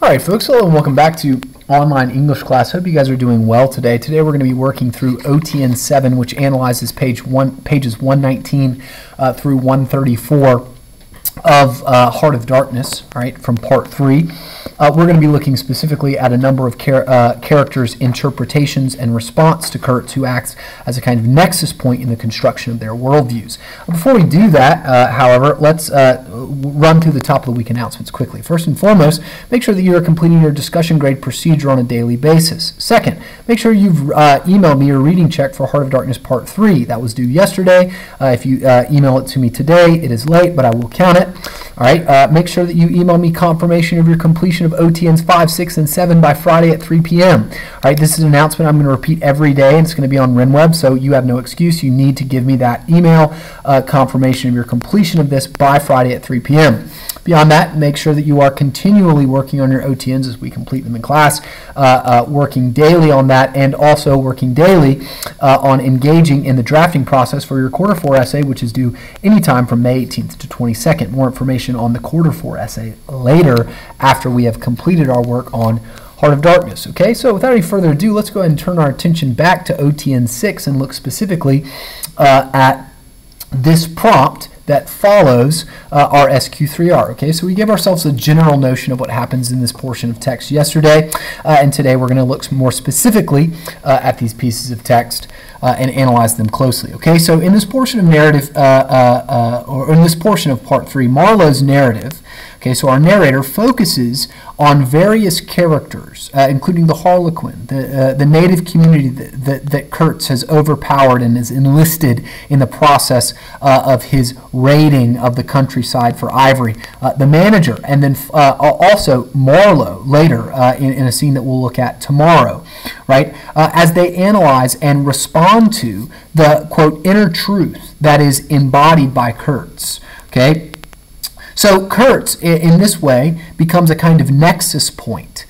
All right, folks, hello and welcome back to online English class. Hope you guys are doing well today. Today we're going to be working through OTN 7, which analyzes pages 119 through 134 of Heart of Darkness, all right, from part 3. We're going to be looking specifically at a number of characters' interpretations and response to Kurtz, who acts as a kind of nexus point in the construction of their worldviews. Before we do that, however, let's run through the top of the week announcements quickly. First and foremost, make sure that you are completing your discussion grade procedure on a daily basis. Second, make sure you've emailed me your reading check for Heart of Darkness Part 3. That was due yesterday. If you email it to me today, it is late, but I will count it. All right, make sure that you email me confirmation of your completion of OTNs 5, 6, and 7 by Friday at 3 p.m. All right, this is an announcement I'm going to repeat every day, and it's going to be on RenWeb, so you have no excuse. You need to give me that email confirmation of your completion of this by Friday at 3 p.m. Beyond that, make sure that you are continually working on your OTNs as we complete them in class, working daily on that, and also working daily on engaging in the drafting process for your quarter 4 essay, which is due anytime from May 18th to 22nd. More information on the quarter 4 essay later after we have completed our work on Heart of Darkness. Okay, so without any further ado, let's go ahead and turn our attention back to OTN 6 and look specifically at this prompt that follows our SQ3R. Okay, so we give ourselves a general notion of what happens in this portion of text yesterday, and today we're going to look more specifically at these pieces of text and analyze them closely. Okay, so in this portion of narrative, or in this portion of Part 3, Marlowe's narrative, okay, so our narrator focuses on various characters, including the Harlequin, the native community that Kurtz has overpowered and is enlisted in the process of his raiding of the countryside for ivory, the manager, and then also Marlowe later in a scene that we'll look at tomorrow, right? As they analyze and respond to the, quote, inner truth that is embodied by Kurtz, okay? So Kurtz, in this way, becomes a kind of nexus point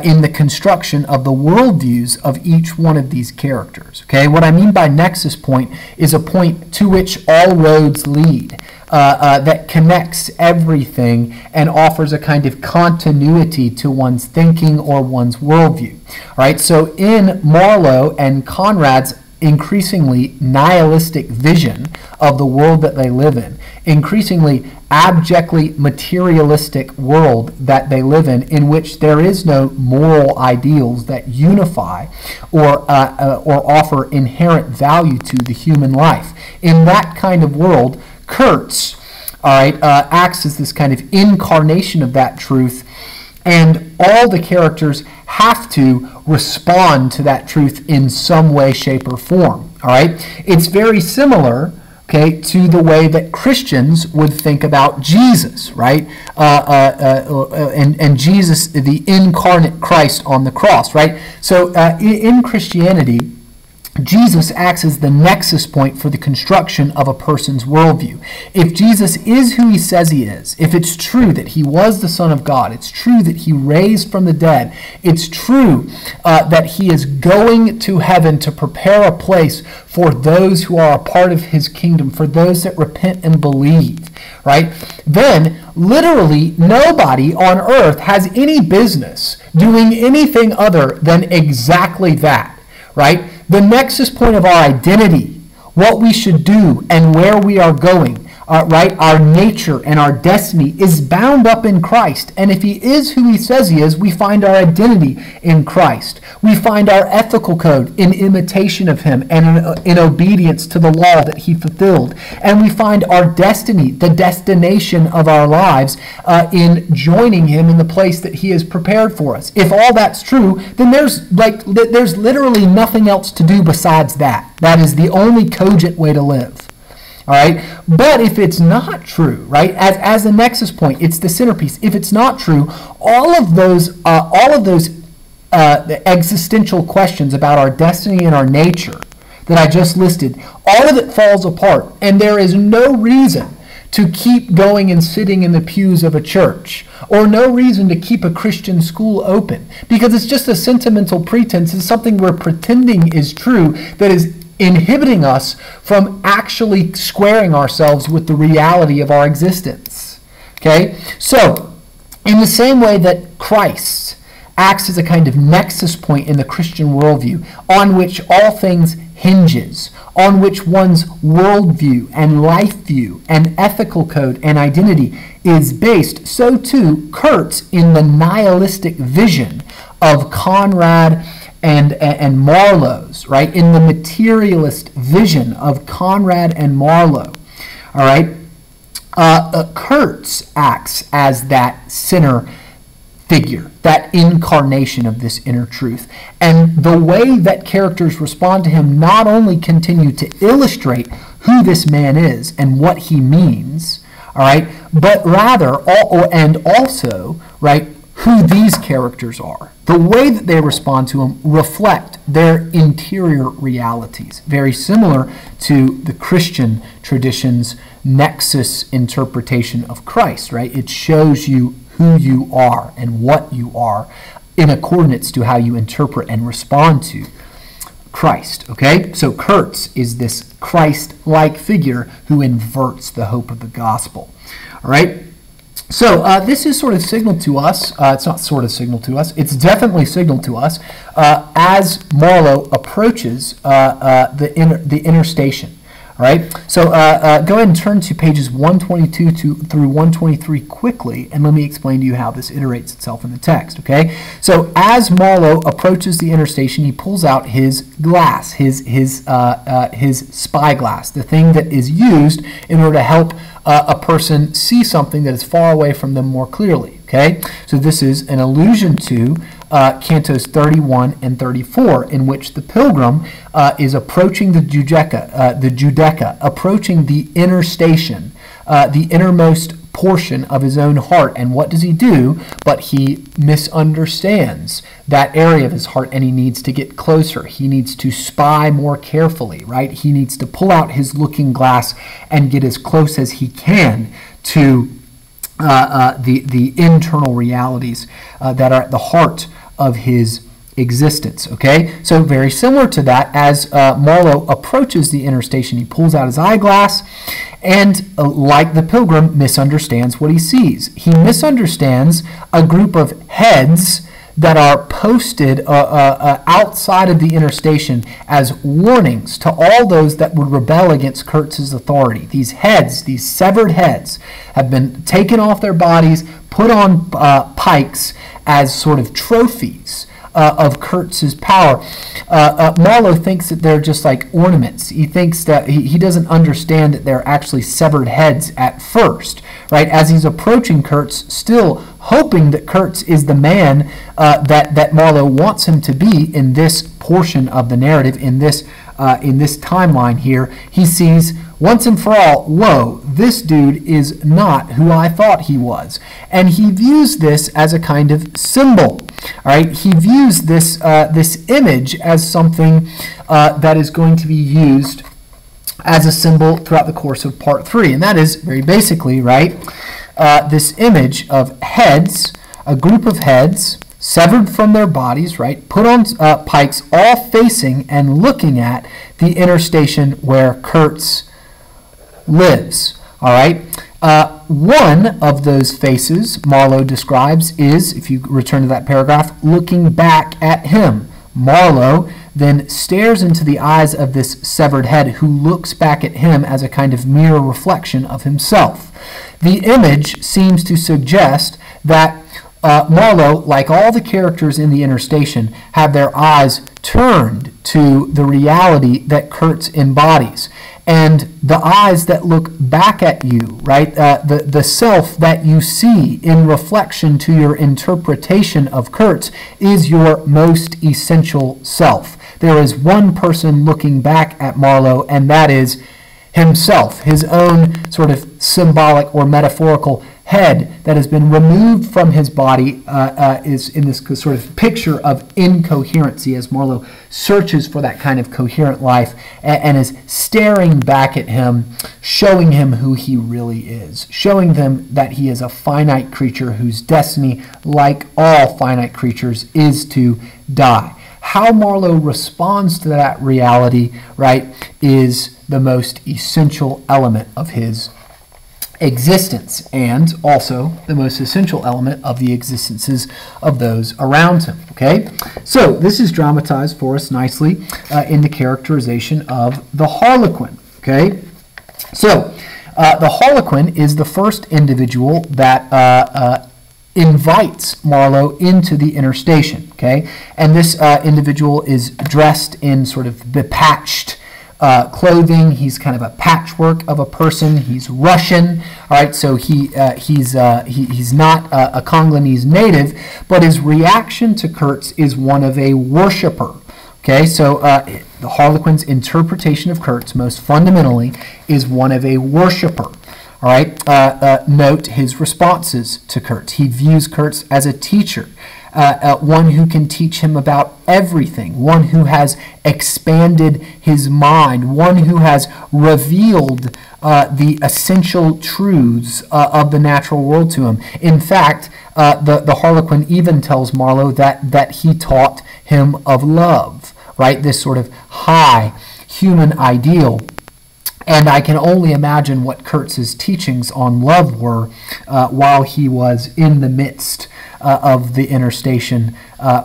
in the construction of the worldviews of each one of these characters. Okay, what I mean by nexus point is a point to which all roads lead, that connects everything and offers a kind of continuity to one's thinking or one's worldview. All right, so in Marlowe and Conrad's increasingly nihilistic vision of the world that they live in, increasingly abjectly materialistic world that they live in which there is no moral ideals that unify or offer inherent value to the human life. In that kind of world, Kurtz, all right, acts as this kind of incarnation of that truth, and all the characters have to respond to that truth in some way, shape, or form. All right, it's very similar, okay, to the way that Christians would think about Jesus, right? And Jesus, the incarnate Christ on the cross, right? So in Christianity, Jesus acts as the nexus point for the construction of a person's worldview. If Jesus is who he says he is, if it's true that he was the Son of God, it's true that he raised from the dead, it's true that he is going to heaven to prepare a place for those who are a part of his kingdom, for those that repent and believe, right? Then literally nobody on earth has any business doing anything other than exactly that, right? The nexus point of our identity, what we should do and where we are going, right? Our nature and our destiny is bound up in Christ. And if he is who he says he is, we find our identity in Christ. We find our ethical code in imitation of him and in obedience to the law that he fulfilled. And we find our destiny, the destination of our lives, in joining him in the place that he has prepared for us. If all that's true, then there's literally nothing else to do besides that. That is the only cogent way to live. All right, but if it's not true, right, as a nexus point, it's the centerpiece. If it's not true, all of those existential questions about our destiny and our nature that I just listed, all of it falls apart, and there is no reason to keep going and sitting in the pews of a church, or no reason to keep a Christian school open, because it's just a sentimental pretense. It's something we're pretending is true that is inhibiting us from actually squaring ourselves with the reality of our existence. Okay? So, in the same way that Christ acts as a kind of nexus point in the Christian worldview on which all things hinges, on which one's worldview and life view and ethical code and identity is based, so too Kurtz, in the nihilistic vision of Conrad and Marlowe's, right? In the materialist vision of Conrad and Marlowe, all right? Kurtz acts as that center figure, that incarnation of this inner truth. And the way that characters respond to him not only continue to illustrate who this man is and what he means, all right, but rather, and also, right, who these characters are. The way that they respond to him reflect their interior realities, very similar to the Christian tradition's nexus interpretation of Christ, right? It shows you who you are and what you are in accordance to how you interpret and respond to Christ, okay? So Kurtz is this Christ-like figure who inverts the hope of the gospel, all right? So this is sort of signaled to us, it's not sort of signaled to us, it's definitely signaled to us as Marlowe approaches the inner station. All right, so go ahead and turn to pages 122 through 123 quickly, and let me explain to you how this iterates itself in the text, okay? So as Marlowe approaches the inner station, he pulls out his glass, his spyglass, the thing that is used in order to help a person see something that is far away from them more clearly, okay? So this is an allusion to Cantos 31 and 34, in which the pilgrim is approaching the Judeca, approaching the inner station, the innermost portion of his own heart. And what does he do? But he misunderstands that area of his heart, and he needs to get closer. He needs to spy more carefully, right? He needs to pull out his looking glass and get as close as he can to the internal realities that are at the heart of his existence, okay? So very similar to that, as Marlowe approaches the inner station, he pulls out his eyeglass and, like the pilgrim, misunderstands what he sees. He misunderstands a group of heads that are posted outside of the inner station as warnings to all those that would rebel against Kurtz's authority. These heads, these severed heads, have been taken off their bodies, put on pikes as sort of trophies of Kurtz's power. Marlowe thinks that they're just like ornaments. He thinks that he doesn't understand that they're actually severed heads at first, right? As he's approaching Kurtz, still hoping that Kurtz is the man that Marlowe wants him to be in this portion of the narrative, in this timeline here, he sees once and for all, whoa, this dude is not who I thought he was. And he views this as a kind of symbol. All right, he views this image as something that is going to be used as a symbol throughout the course of part 3. And that is very basically, right, this image of heads, a group of heads, severed from their bodies, right, put on pikes, all facing and looking at the inner station where Kurtz lives. All right. One of those faces Marlowe describes is, if you return to that paragraph, looking back at him. Marlowe then stares into the eyes of this severed head, who looks back at him as a kind of mirror reflection of himself. The image seems to suggest that Marlowe, like all the characters in the inner station, have their eyes turned to the reality that Kurtz embodies. And the eyes that look back at you, right, the self that you see in reflection to your interpretation of Kurtz is your most essential self. There is one person looking back at Marlowe, and that is himself, his own sort of symbolic or metaphorical head that has been removed from his body, is in this sort of picture of incoherency as Marlowe searches for that kind of coherent life and is staring back at him, showing him who he really is, showing them that he is a finite creature whose destiny, like all finite creatures, is to die. How Marlowe responds to that reality, right, is the most essential element of his existence, and also the most essential element of the existences of those around him. Okay, so this is dramatized for us nicely in the characterization of the Harlequin. Okay, so the Harlequin is the first individual that invites Marlowe into the inner station. Okay, and this individual is dressed in sort of bepatched clothing. He's kind of a patchwork of a person. He's Russian. All right, so he's not a Congolese native, but his reaction to Kurtz is one of a worshiper. Okay, so the Harlequin's interpretation of Kurtz, most fundamentally, is one of a worshiper. All right, note his responses to Kurtz. He views Kurtz as a teacher. One who can teach him about everything, one who has expanded his mind, one who has revealed the essential truths of the natural world to him. In fact, the Harlequin even tells Marlowe that he taught him of love, right? This sort of high human ideal. And I can only imagine what Kurtz's teachings on love were while he was in the midst of the inner station,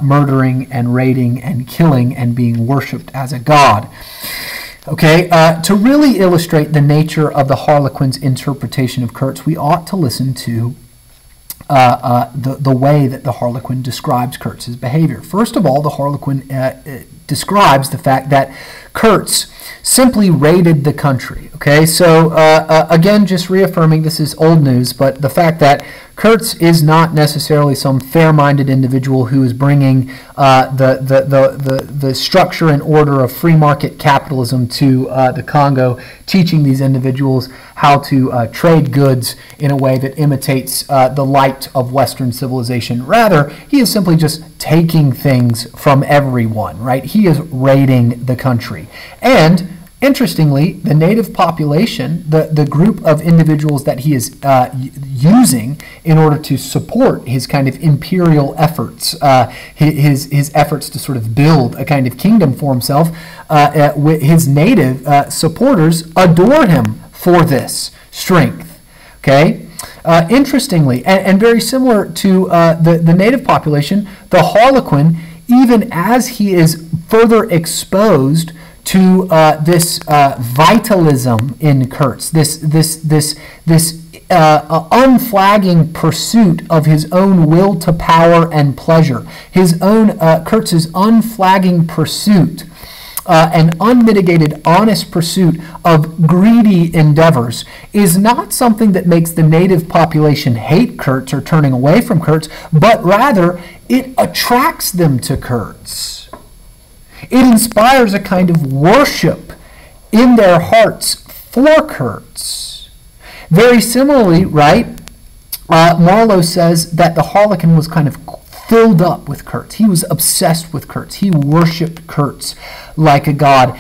murdering and raiding and killing and being worshipped as a god. Okay, to really illustrate the nature of the Harlequin's interpretation of Kurtz, we ought to listen to the way that the Harlequin describes Kurtz's behavior. First of all, the Harlequin describes the fact that Kurtz simply raided the country. Okay, so again, just reaffirming this is old news, but the fact that Kurtz is not necessarily some fair-minded individual who is bringing the structure and order of free market capitalism to the Congo, teaching these individuals how to trade goods in a way that imitates the light of Western civilization. Rather, he is simply just taking things from everyone, right? He is raiding the country. And interestingly, the native population, the group of individuals that he is using in order to support his kind of imperial efforts, his efforts to sort of build a kind of kingdom for himself, his native supporters adore him for this strength. Okay? Interestingly, and very similar to the native population, the Harlequin, even as he is further exposed to this vitalism in Kurtz, this unflagging pursuit of his own will to power and pleasure, his own Kurtz's unflagging pursuit, an unmitigated, honest pursuit of greedy endeavors, is not something that makes the native population hate Kurtz or turning away from Kurtz, but rather it attracts them to Kurtz. It inspires a kind of worship in their hearts for Kurtz. Very similarly, right, Marlowe says that the Harlequin was kind of filled up with Kurtz. He was obsessed with Kurtz. He worshipped Kurtz like a god.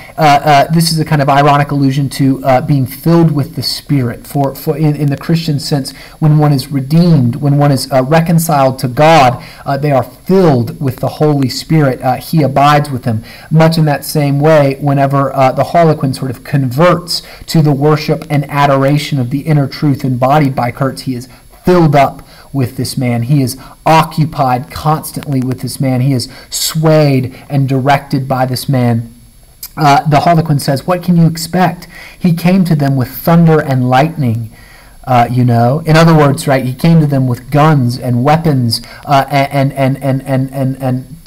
This is a kind of ironic allusion to being filled with the Spirit. For in the Christian sense, when one is redeemed, when one is reconciled to God, they are filled with the Holy Spirit. He abides with them. Much in that same way, whenever the Harlequin sort of converts to the worship and adoration of the inner truth embodied by Kurtz, he is filled up with this man. He is occupied constantly with this man. He is swayed and directed by this man. The Harlequin says, what can you expect? He came to them with thunder and lightning, you know. In other words, right, he came to them with guns and weapons and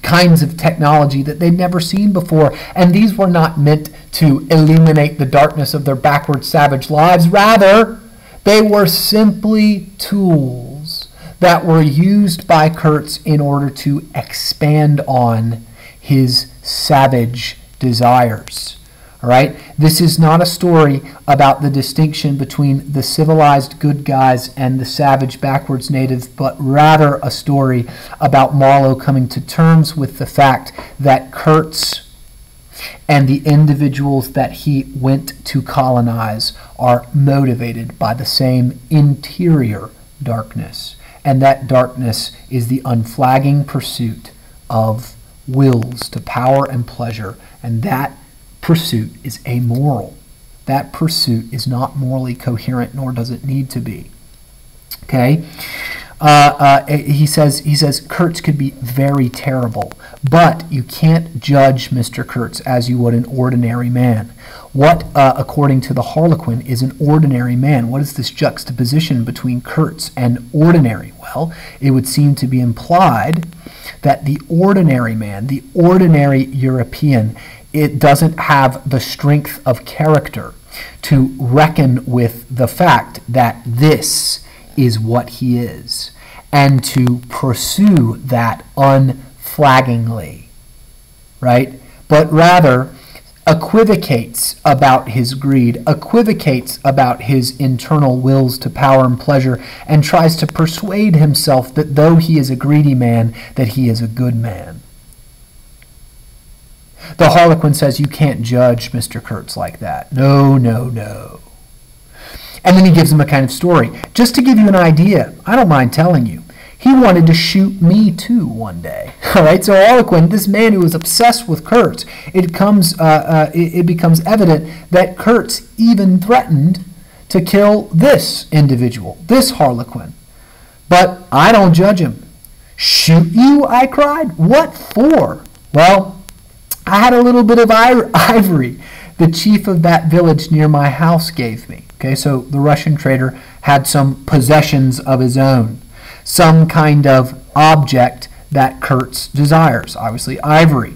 kinds of technology that they'd never seen before. And these were not meant to illuminate the darkness of their backward savage lives. Rather, they were simply tools that were used by Kurtz in order to expand on his savage desires. All right? This is not a story about the distinction between the civilized good guys and the savage backwards natives, but rather a story about Marlowe coming to terms with the fact that Kurtz and the individuals that he went to colonize are motivated by the same interior darkness. And that darkness is the unflagging pursuit of wills to power and pleasure. And that pursuit is amoral. that pursuit is not morally coherent, nor does it need to be. Okay? He says Kurtz could be very terrible, but you can't judge Mr. Kurtz as you would an ordinary man. What, according to the Harlequin, is an ordinary man? What is this juxtaposition between Kurtz and ordinary? Well, it would seem to be implied that the ordinary man, the ordinary European, it doesn't have the strength of character to reckon with the fact that this is what he is, and to pursue that unflaggingly, right? But rather equivocates about his greed, equivocates about his internal wills to power and pleasure, and tries to persuade himself that though he is a greedy man, that he is a good man. The Harlequin says you can't judge Mr. Kurtz like that. No, no, no. And then he gives him a kind of story. Just to give you an idea, I don't mind telling you, he wanted to shoot me too one day. All right, so Harlequin, this man who was obsessed with Kurtz, it becomes evident that Kurtz even threatened to kill this individual, this Harlequin. But I don't judge him. Shoot you, I cried. What for? Well, I had a little bit of ivory the chief of that village near my house gave me. Okay, so the Russian trader had some possessions of his own, some kind of object that Kurtz desires, obviously ivory.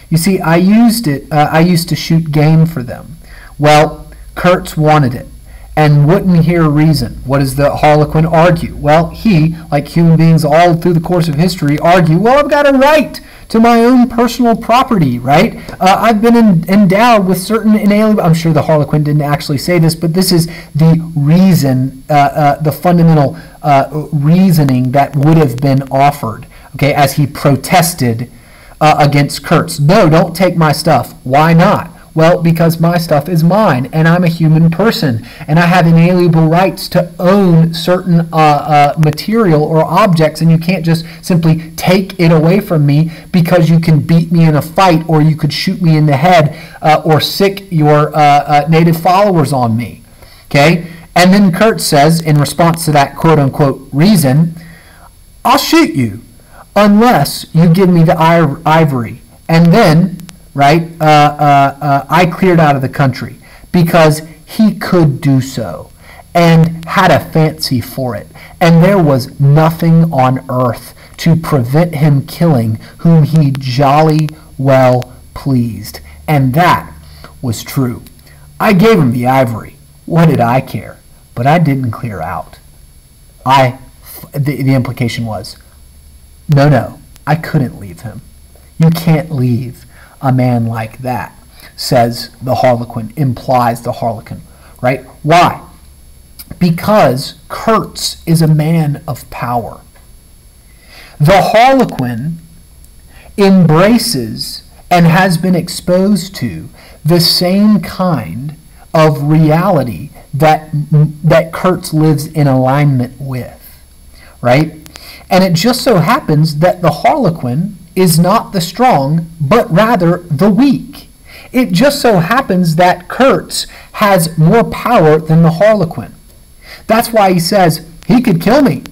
You see, I used to shoot game for them. Well, Kurtz wanted it and wouldn't hear reason. What does the Harlequin argue? Well, he, like human beings all through the course of history, argue, well, I've got a right to my own personal property, right? I've been endowed with certain inalienable, I'm sure the Harlequin didn't actually say this, but this is the reason, the fundamental reasoning that would have been offered, okay, as he protested against Kurtz. No, don't take my stuff. Why not? Well, because my stuff is mine, and I'm a human person, and I have inalienable rights to own certain material or objects, and you can't just simply take it away from me because you can beat me in a fight, or you could shoot me in the head, or sick your native followers on me. Okay? And then Kurtz says, in response to that quote-unquote reason, I'll shoot you unless you give me the ivory. And then, right, I cleared out of the country because he could do so and had a fancy for it. And there was nothing on earth to prevent him killing whom he jolly well pleased. And that was true. I gave him the ivory. What did I care? But I didn't clear out. The implication was, no, I couldn't leave him. You can't leave a man like that, says the Harlequin, implies the Harlequin, right? Why? Because Kurtz is a man of power. The Harlequin embraces and has been exposed to the same kind of reality that Kurtz lives in alignment with, right? And it just so happens that the Harlequin is not the strong, but rather the weak. It just so happens that Kurtz has more power than the Harlequin. That's why he says he could kill me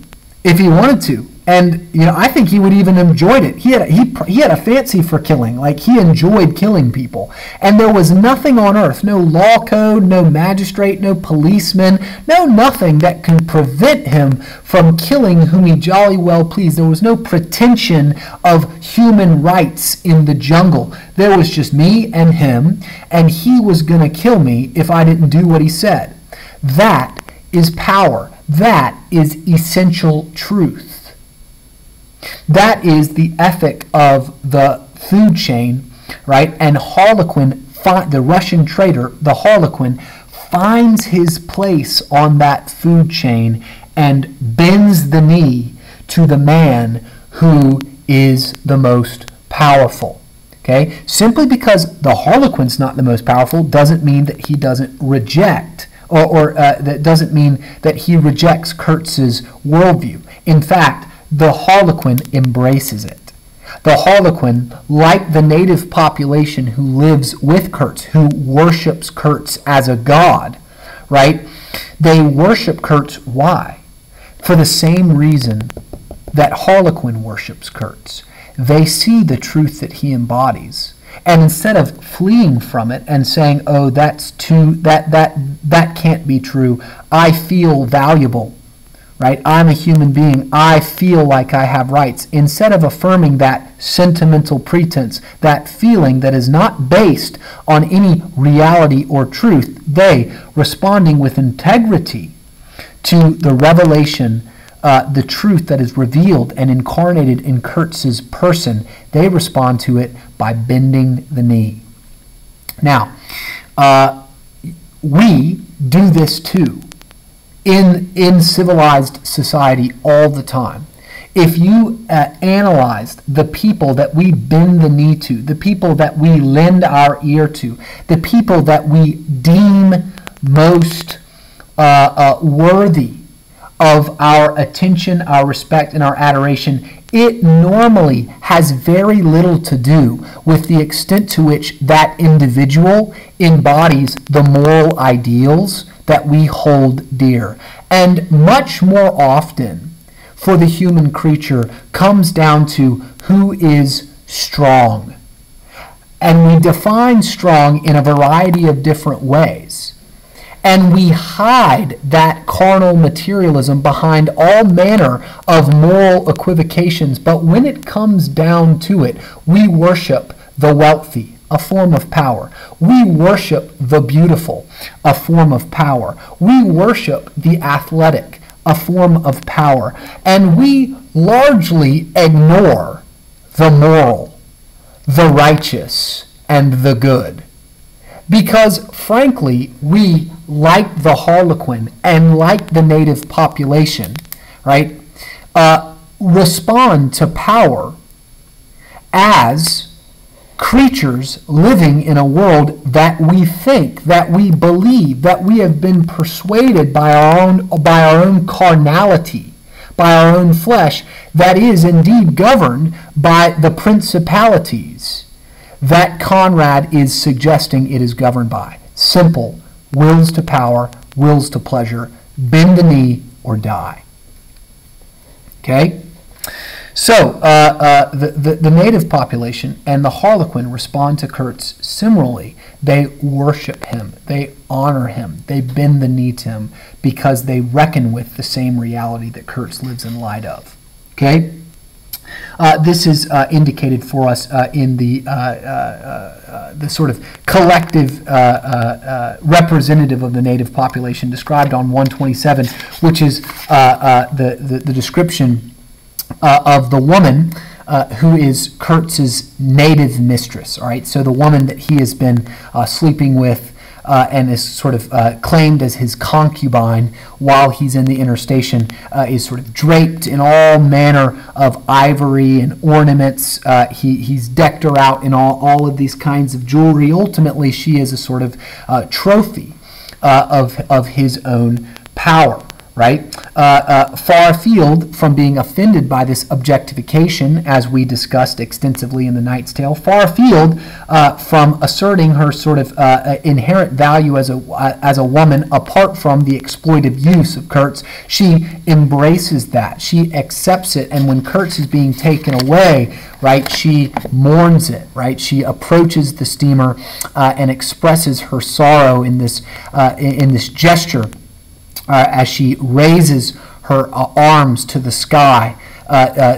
if he wanted to. And I think he would even enjoyed it. He had a fancy for killing. Like, he enjoyed killing people. And there was nothing on earth, no law code, no magistrate, no policeman, no nothing that can prevent him from killing whom he jolly well pleased. There was no pretension of human rights in the jungle. There was just me and him, and he was going to kill me if I didn't do what he said. That is power. That is essential truth. That is the ethic of the food chain, right? And Harlequin, the Russian trader, the Harlequin, finds his place on that food chain and bends the knee to the man who is the most powerful. Okay? Simply because the Harlequin's not the most powerful doesn't mean that he doesn't reject, or that doesn't mean that he rejects Kurtz's worldview. In fact, the Harlequin embraces it. The Harlequin, like the native population who lives with Kurtz, who worships Kurtz as a god, right? They worship Kurtz. Why? For the same reason that Harlequin worships Kurtz. They see the truth that he embodies. And instead of fleeing from it and saying, oh, that can't be true, I feel valuable, right? I'm a human being. I feel like I have rights. Instead of affirming that sentimental pretense, that feeling that is not based on any reality or truth, they, responding with integrity to the revelation, the truth that is revealed and incarnated in Kurtz's person, they respond to it by bending the knee. Now, we do this too in civilized society all the time. If you analyzed the people that we bend the knee to, the people that we lend our ear to, the people that we deem most worthy of our attention, our respect, and our adoration, it normally has very little to do with the extent to which that individual embodies the moral ideals that we hold dear. And much more often, for the human creature, comes down to who is strong. And we define strong in a variety of different ways. And we hide that carnal materialism behind all manner of moral equivocations. But when it comes down to it, we worship the wealthy, a form of power. We worship the beautiful, a form of power. We worship the athletic, a form of power. And we largely ignore the moral, the righteous, and the good. Because, frankly, we, like the Harlequin and like the native population, right, respond to power as creatures living in a world that we think, that we believe, that we have been persuaded by our own carnality, by our own flesh, that is indeed governed by the principalities that Conrad is suggesting it is governed by. Simple: wills to power, wills to pleasure, bend the knee or die. Okay? So, the native population and the Harlequin respond to Kurtz similarly. They worship him, they honor him, they bend the knee to him because they reckon with the same reality that Kurtz lives in light of. Okay? This is indicated for us in the sort of collective representative of the native population described on 127, which is the description of the woman who is Kurtz's native mistress. All right, so the woman that he has been sleeping with and is sort of claimed as his concubine while he's in the inner station, is sort of draped in all manner of ivory and ornaments. He's decked her out in all of these kinds of jewelry. Ultimately, she is a sort of trophy of his own power. Right? Far afield from being offended by this objectification, as we discussed extensively in The Knight's Tale, far afield from asserting her sort of inherent value as a woman apart from the exploitive use of Kurtz, she embraces that. She accepts it, and when Kurtz is being taken away, right, she mourns it, right? She approaches the steamer and expresses her sorrow in this gesture. As she raises her arms to the sky,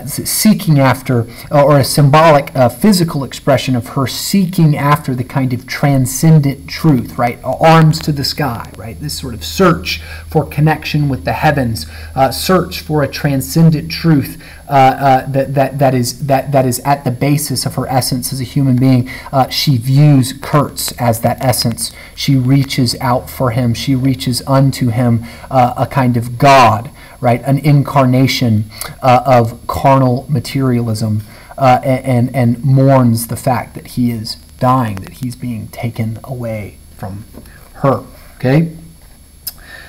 seeking after, or a symbolic physical expression of her seeking after the kind of transcendent truth, right? Arms to the sky, right? This sort of search for connection with the heavens, search for a transcendent truth that is at the basis of her essence as a human being. She views Kurtz as that essence. She reaches out for him. She reaches unto him, a kind of God, right? An incarnation of carnal materialism, and mourns the fact that he is dying, that he's being taken away from her. Okay?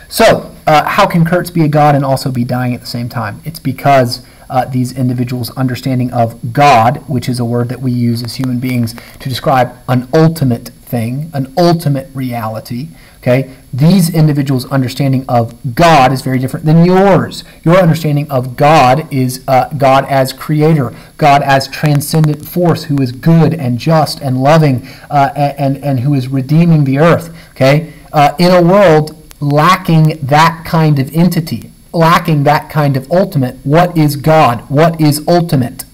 So, how can Kurtz be a god and also be dying at the same time? It's because these individuals' understanding of God, which is a word that we use as human beings to describe an ultimate thing, an ultimate reality. Okay, these individuals' understanding of God is very different than yours. Your understanding of God is God as creator, God as transcendent force who is good and just and loving and who is redeeming the earth. Okay, in a world lacking that kind of entity, lacking that kind of ultimate, what is God? What is ultimate?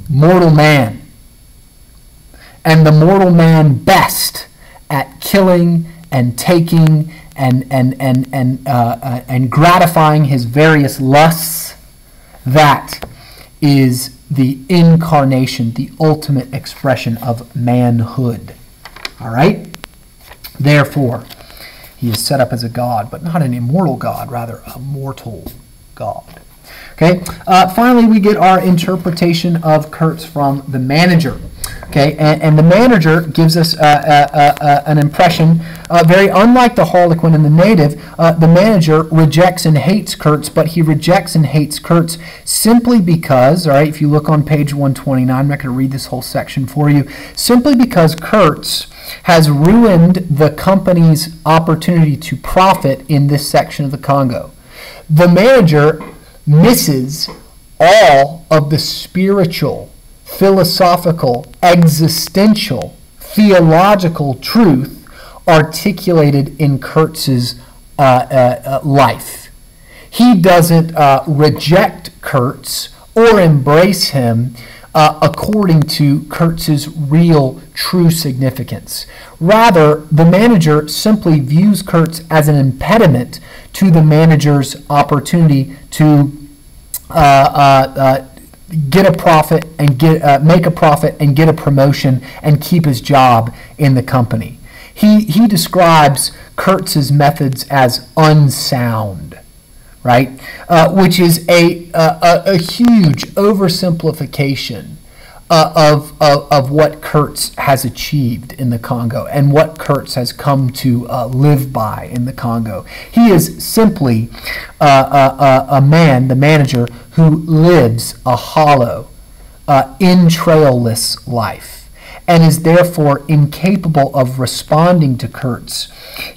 Mortal man. And the mortal man best at killing and taking and gratifying his various lusts, that is the incarnation, the ultimate expression of manhood. All right? Therefore, he is set up as a god, but not an immortal god, rather a mortal god. Okay? Finally, we get our interpretation of Kurtz from the manager. Okay, and the manager gives us an impression, very unlike the harlequin and the native. The manager rejects and hates Kurtz, but he rejects and hates Kurtz simply because, all right, if you look on page 129, I'm not going to read this whole section for you, simply because Kurtz has ruined the company's opportunity to profit in this section of the Congo. The manager misses all of the spiritual, philosophical, existential, theological truth articulated in Kurtz's life. He doesn't reject Kurtz or embrace him according to Kurtz's real, true significance. Rather, the manager simply views Kurtz as an impediment to the manager's opportunity to get a profit and make a profit and get a promotion and keep his job in the company. He describes Kurtz's methods as unsound, right? Which is a huge oversimplification of what Kurtz has achieved in the Congo and what Kurtz has come to live by in the Congo. He is simply a man, the manager, who lives a hollow, entrailless life and is therefore incapable of responding to Kurtz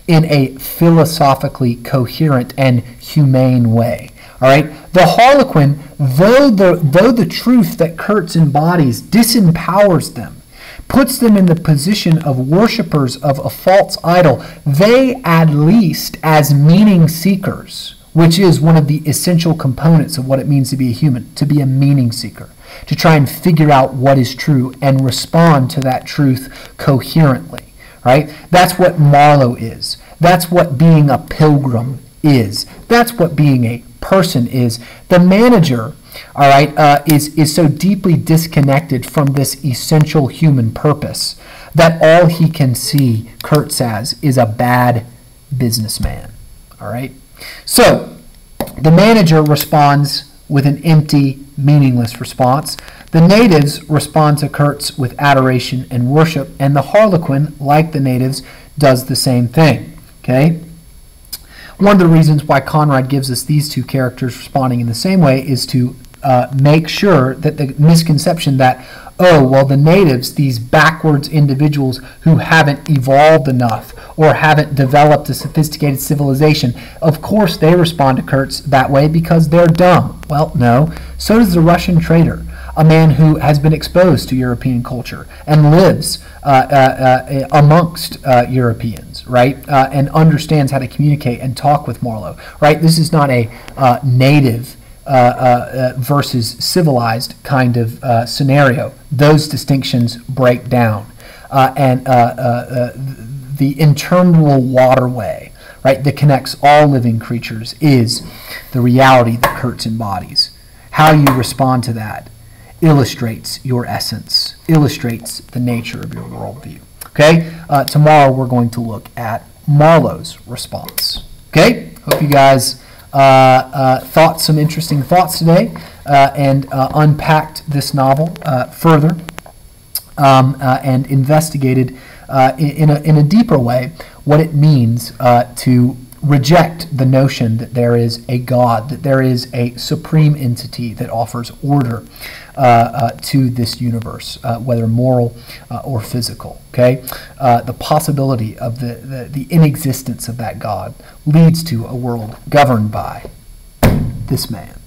in a philosophically coherent and humane way. All right? The harlequin, though the truth that Kurtz embodies disempowers them, puts them in the position of worshipers of a false idol, they at least, as meaning seekers, which is one of the essential components of what it means to be a human, to be a meaning seeker, to try and figure out what is true and respond to that truth coherently. Right? That's what Marlowe is. That's what being a pilgrim is. That's what being a person is. The manager, all right, is so deeply disconnected from this essential human purpose that all he can see Kurtz as is a bad businessman. All right? So, the manager responds with an empty, meaningless response. The natives respond to Kurtz with adoration and worship, and the harlequin, like the natives, does the same thing. Okay? One of the reasons why Conrad gives us these two characters responding in the same way is to make sure that the misconception that, oh, well, the natives, these backwards individuals who haven't evolved enough or haven't developed a sophisticated civilization, of course they respond to Kurtz that way because they're dumb. Well, no. So does the Russian trader, a man who has been exposed to European culture and lives amongst Europeans, right, and understands how to communicate and talk with Marlowe, right? This is not a native versus civilized kind of scenario. Those distinctions break down. And the internal waterway, right, that connects all living creatures is the reality that Kurtz embodies. How you respond to that illustrates your essence, illustrates the nature of your worldview. Okay? Tomorrow we're going to look at Marlowe's response. Okay? Hope you guys thought some interesting thoughts today and unpacked this novel further and investigated in a deeper way what it means to reject the notion that there is a God, that there is a supreme entity that offers order to this universe, whether moral or physical. Okay, the possibility of the inexistence of that God leads to a world governed by this man.